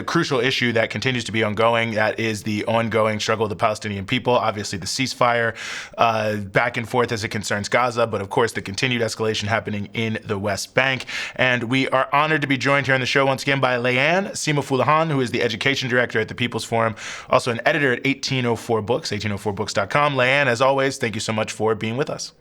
crucial issue that continues to be ongoing. That is the ongoing struggle of the Palestinian people. Obviously, the ceasefire back and forth as it concerns Gaza, but of course, the continued escalation happening in the West Bank. And we are honored to be joined here on the show once again by Layan Sima Fuleihan, who is the education director at the People's Forum, also an editor at 1804 Books, 1804books.com. Layan, as always, thank you so much for being with us.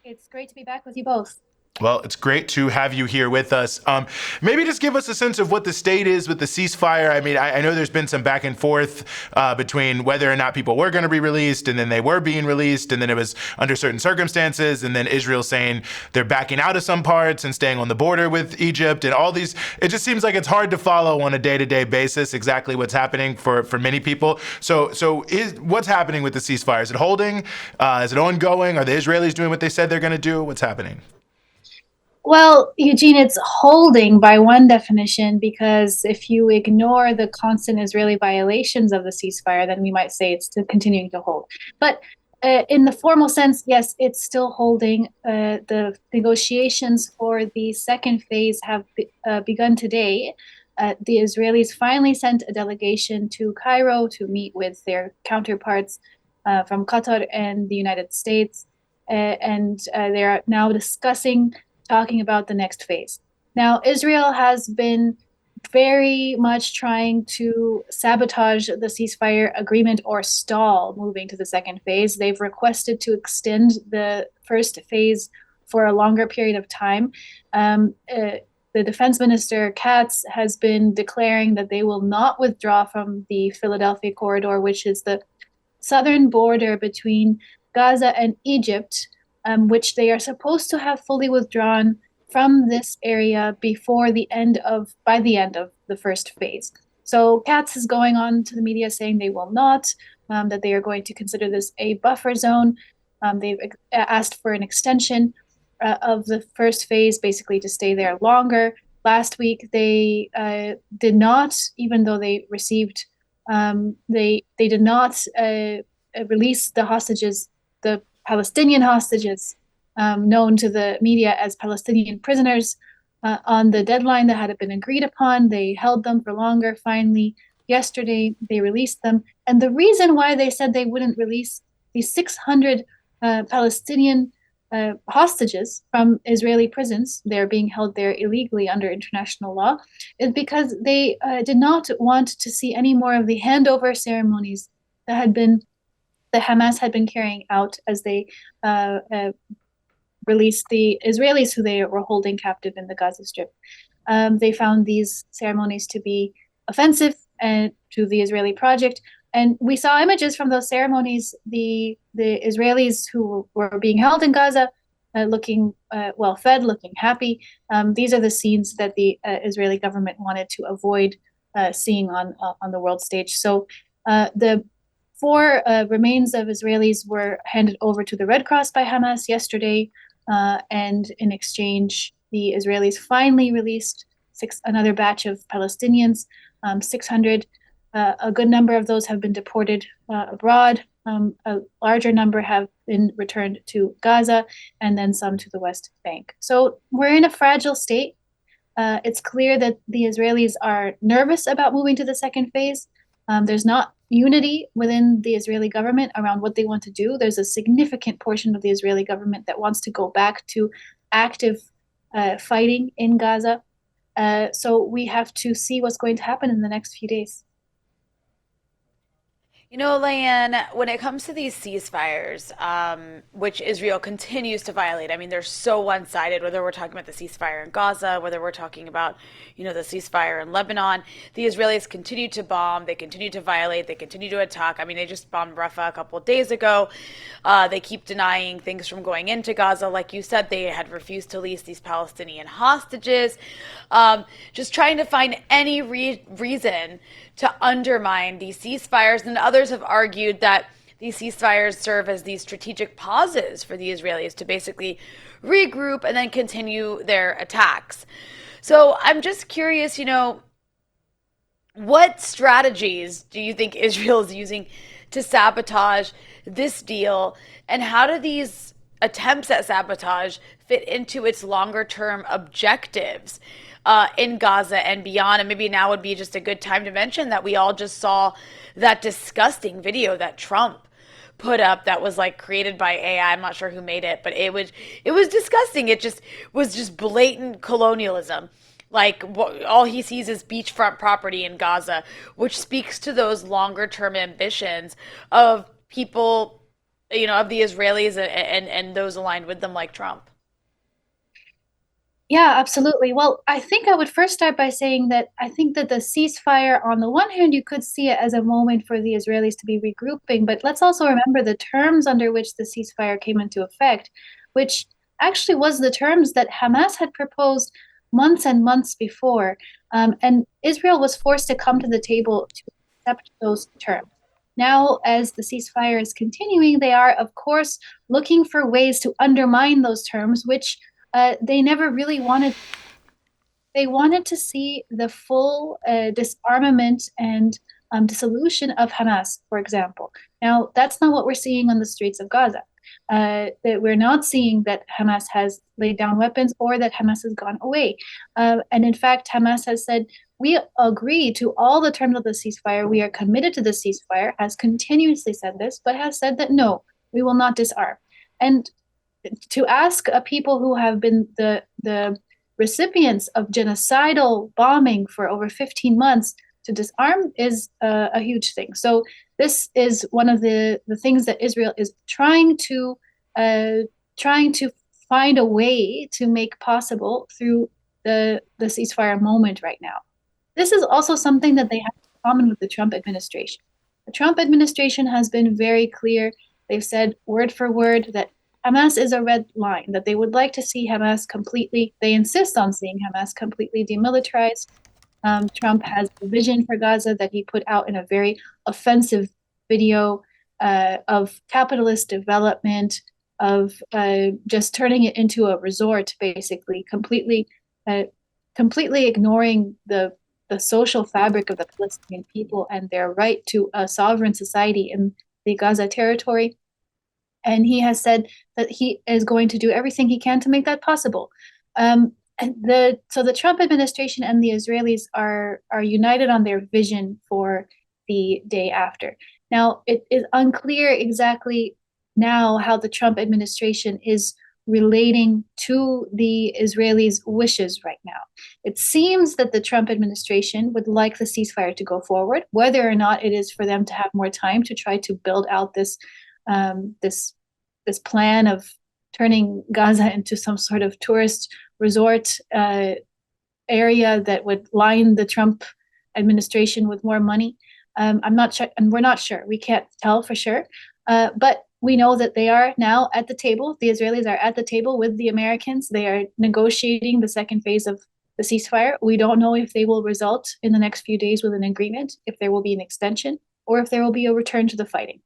It's great to be back with you both. Well, it's great to have you here with us. Maybe just give us a sense of what the state is with the ceasefire. I mean, I know there's been some back and forth between whether or not people were going to be released, and then they were being released, and then it was under certain circumstances, and then Israel saying they're backing out of some parts and staying on the border with Egypt, and all these. It just seems like it's hard to follow on a day-to-day basis exactly what's happening for many people. So what's happening with the ceasefire? Is it holding? Is it ongoing? Are the Israelis doing what they said they're going to do? What's happening? Well, Eugene, it's holding by one definition, because if you ignore the constant Israeli violations of the ceasefire, then we might say it's still continuing to hold. But in the formal sense, yes, it's still holding. The negotiations for the second phase have begun today. The Israelis finally sent a delegation to Cairo to meet with their counterparts from Qatar and the United States. And they are now talking about the next phase. Now, Israel has been very much trying to sabotage the ceasefire agreement or stall moving to the second phase. They've requested to extend the first phase for a longer period of time. The defense minister, Katz, has been declaring that they will not withdraw from the Philadelphia corridor, which is the southern border between Gaza and Egypt, which they are supposed to have fully withdrawn from this area by the end of the first phase. So Katz is going on to the media saying they will not, that they are going to consider this a buffer zone. They've asked for an extension of the first phase, basically to stay there longer. Last week they did not, even though they received, they did not release the hostages, the Palestinian hostages, known to the media as Palestinian prisoners, on the deadline that had been agreed upon. They held them for longer. Finally, yesterday, they released them. And the reason why they said they wouldn't release these 600 Palestinian hostages from Israeli prisons, they're being held there illegally under international law, is because they did not want to see any more of the handover ceremonies that Hamas had been carrying out as they released the Israelis who they were holding captive in the Gaza Strip. They found these ceremonies to be offensive to the Israeli project. And we saw images from those ceremonies, the Israelis who were being held in Gaza, looking well fed, looking happy. These are the scenes that the Israeli government wanted to avoid seeing on the world stage. So the four remains of Israelis were handed over to the Red Cross by Hamas yesterday, and in exchange, the Israelis finally released another batch of Palestinians, 600. A good number of those have been deported abroad. A larger number have been returned to Gaza, and then some to the West Bank. So we're in a fragile state. It's clear that the Israelis are nervous about moving to the second phase. There's not unity within the Israeli government around what they want to do. There's a significant portion of the Israeli government that wants to go back to active fighting in Gaza. So we have to see what's going to happen in the next few days. You know, Layan, when it comes to these ceasefires, which Israel continues to violate, I mean, they're so one-sided, whether we're talking about the ceasefire in Gaza, whether we're talking about, the ceasefire in Lebanon, the Israelis continue to bomb, they continue to violate, they continue to attack. I mean, they just bombed Rafah a couple of days ago. They keep denying things from going into Gaza. Like you said, they had refused to release these Palestinian hostages. Just trying to find any reason to undermine these ceasefires. And others have argued that these ceasefires serve as these strategic pauses for the Israelis to basically regroup and then continue their attacks. So I'm just curious, what strategies do you think Israel is using to sabotage this deal? And how do these attempts at sabotage fit into its longer term objectives? in Gaza and beyond. And maybe now would be just a good time to mention that we all just saw that disgusting video that Trump put up that was like created by AI. I'm not sure who made it, but it was disgusting. It just was just blatant colonialism. Like all he sees is beachfront property in Gaza, which speaks to those longer term ambitions of people, of the Israelis and those aligned with them, like Trump. Yeah, absolutely. Well, I think I would first start by saying that I think that the ceasefire, on the one hand, you could see it as a moment for the Israelis to be regrouping, but let's also remember the terms under which the ceasefire came into effect, which actually was the terms that Hamas had proposed months and months before. And Israel was forced to come to the table to accept those terms. Now, as the ceasefire is continuing, they are, of course, looking for ways to undermine those terms, which they never really wanted. They wanted to see the full disarmament and dissolution of Hamas, for example. Now, that's not what we're seeing on the streets of Gaza. That we're not seeing that Hamas has laid down weapons or that Hamas has gone away. And in fact, Hamas has said, we agree to all the terms of the ceasefire. We are committed to the ceasefire, has continuously said this, but has said that no, we will not disarm. And to ask people who have been the recipients of genocidal bombing for over 15 months to disarm is a huge thing. So this is one of the things that Israel is trying to find a way to make possible through the ceasefire moment right now. This is also something that they have in common with the Trump administration. The Trump administration has been very clear. They've said word for word that Hamas is a red line, that they would like to see Hamas completely, they insist on seeing Hamas completely demilitarized. Trump has a vision for Gaza that he put out in a very offensive video of capitalist development, of just turning it into a resort, basically, completely ignoring the social fabric of the Palestinian people and their right to a sovereign society in the Gaza territory. And he has said that he is going to do everything he can to make that possible. So the Trump administration and the Israelis are united on their vision for the day after. Now, it is unclear exactly now how the Trump administration is relating to the Israelis' wishes right now. It seems that the Trump administration would like the ceasefire to go forward, whether or not it is for them to have more time to try to build out this plan of turning Gaza into some sort of tourist resort area that would line the Trump administration with more money. I'm not sure, and we're not sure. We can't tell for sure. But we know that they are now at the table. The Israelis are at the table with the Americans. They are negotiating the second phase of the ceasefire. We don't know if they will result in the next few days with an agreement, if there will be an extension, or if there will be a return to the fighting.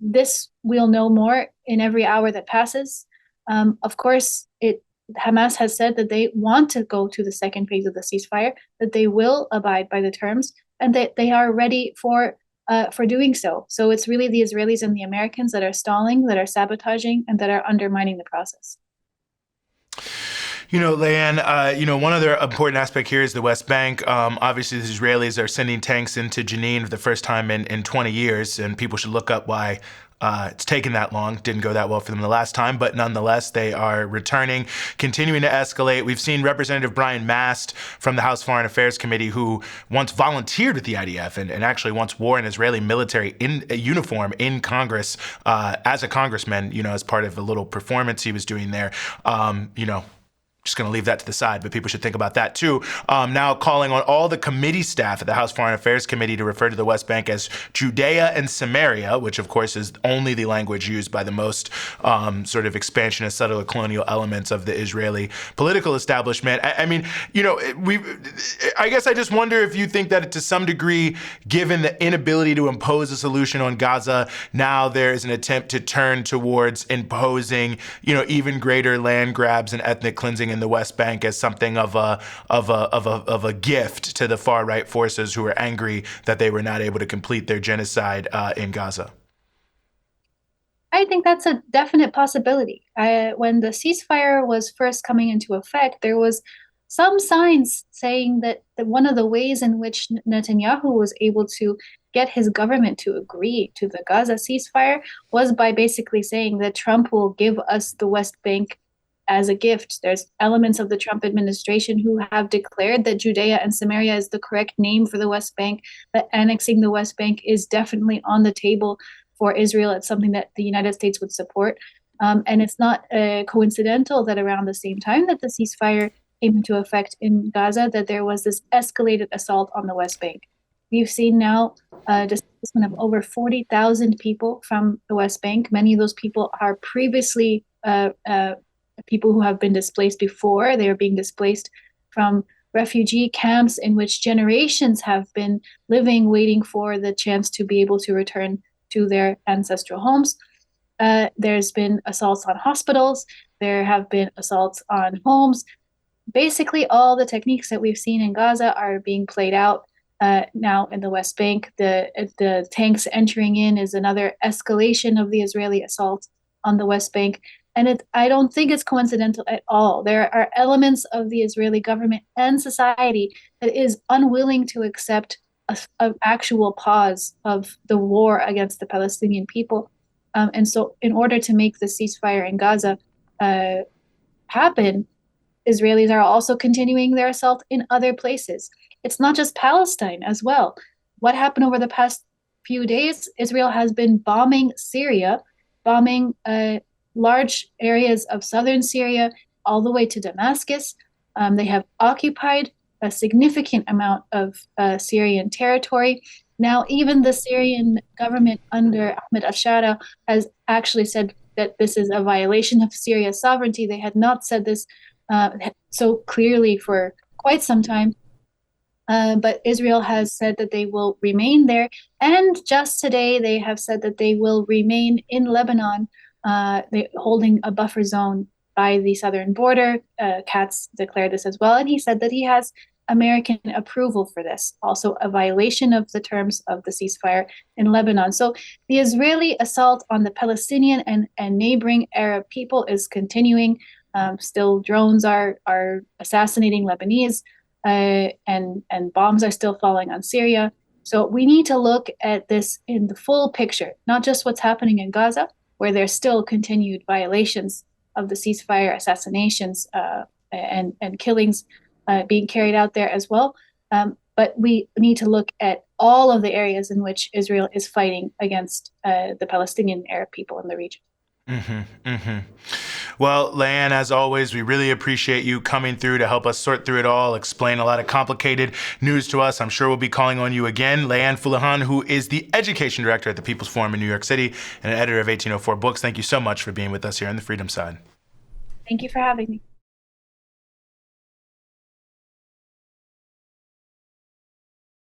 This we'll know more in every hour that passes. Of course, Hamas has said that they want to go to the second phase of the ceasefire, that they will abide by the terms, and that they are ready for doing so. So it's really the Israelis and the Americans that are stalling, that are sabotaging, and that are undermining the process. Layan, one other important aspect here is the West Bank. Obviously, the Israelis are sending tanks into Jenin for the first time in 20 years, and people should look up why it's taken that long. Didn't go that well for them the last time, but nonetheless, they are returning, continuing to escalate. We've seen Representative Brian Mast from the House Foreign Affairs Committee, who once volunteered with the IDF and actually once wore an Israeli military uniform in Congress as a congressman, as part of a little performance he was doing there. Just going to leave that to the side, but people should think about that too. Now calling on all the committee staff at the House Foreign Affairs Committee to refer to the West Bank as Judea and Samaria, which of course is only the language used by the most sort of expansionist, settler colonial elements of the Israeli political establishment. I guess I just wonder if you think that to some degree, given the inability to impose a solution on Gaza, now there is an attempt to turn towards imposing, even greater land grabs and ethnic cleansing in the West Bank as something of a gift to the far right forces who are angry that they were not able to complete their genocide in Gaza. I think that's a definite possibility. When the ceasefire was first coming into effect, there was some signs saying that one of the ways in which Netanyahu was able to get his government to agree to the Gaza ceasefire was by basically saying that Trump will give us the West Bank as a gift. There's elements of the Trump administration who have declared that Judea and Samaria is the correct name for the West Bank, that annexing the West Bank is definitely on the table for Israel. It's something that the United States would support. And it's not coincidental that around the same time that the ceasefire came into effect in Gaza, that there was this escalated assault on the West Bank. We've seen now displacement of over 40,000 people from the West Bank. Many of those people are previously people who have been displaced before. They are being displaced from refugee camps in which generations have been living, waiting for the chance to be able to return to their ancestral homes. There's been assaults on hospitals. There have been assaults on homes. Basically, all the techniques that we've seen in Gaza are being played out now in the West Bank. The tanks entering in is another escalation of the Israeli assault on the West Bank. And I don't think it's coincidental at all. There are elements of the Israeli government and society that is unwilling to accept an actual pause of the war against the Palestinian people. And so in order to make the ceasefire in Gaza happen, Israelis are also continuing their assault in other places. It's not just Palestine as well. What happened over the past few days? Israel has been bombing Syria, bombing large areas of southern Syria all the way to Damascus. They have occupied a significant amount of Syrian territory. Now, even the Syrian government under Ahmed al-Shara has actually said that this is a violation of Syria's sovereignty. They had not said this so clearly for quite some time. But Israel has said that they will remain there. And just today, they have said that they will remain in Lebanon, holding a buffer zone by the southern border. Katz declared this as well. And he said that he has American approval for this, also a violation of the terms of the ceasefire in Lebanon. So the Israeli assault on the Palestinian and neighboring Arab people is continuing. Still, drones are assassinating Lebanese, and bombs are still falling on Syria. So we need to look at this in the full picture, not just what's happening in Gaza, where there's still continued violations of the ceasefire, assassinations, and killings being carried out there as well. But we need to look at all of the areas in which Israel is fighting against the Palestinian Arab people in the region. Mm-hmm, mm-hmm. Well, Layan, as always, we really appreciate you coming through to help us sort through it all, explain a lot of complicated news to us. I'm sure we'll be calling on you again. Layan Fuleihan, who is the education director at the People's Forum in New York City and an editor of 1804 Books. Thank you so much for being with us here on the Freedom Side. Thank you for having me.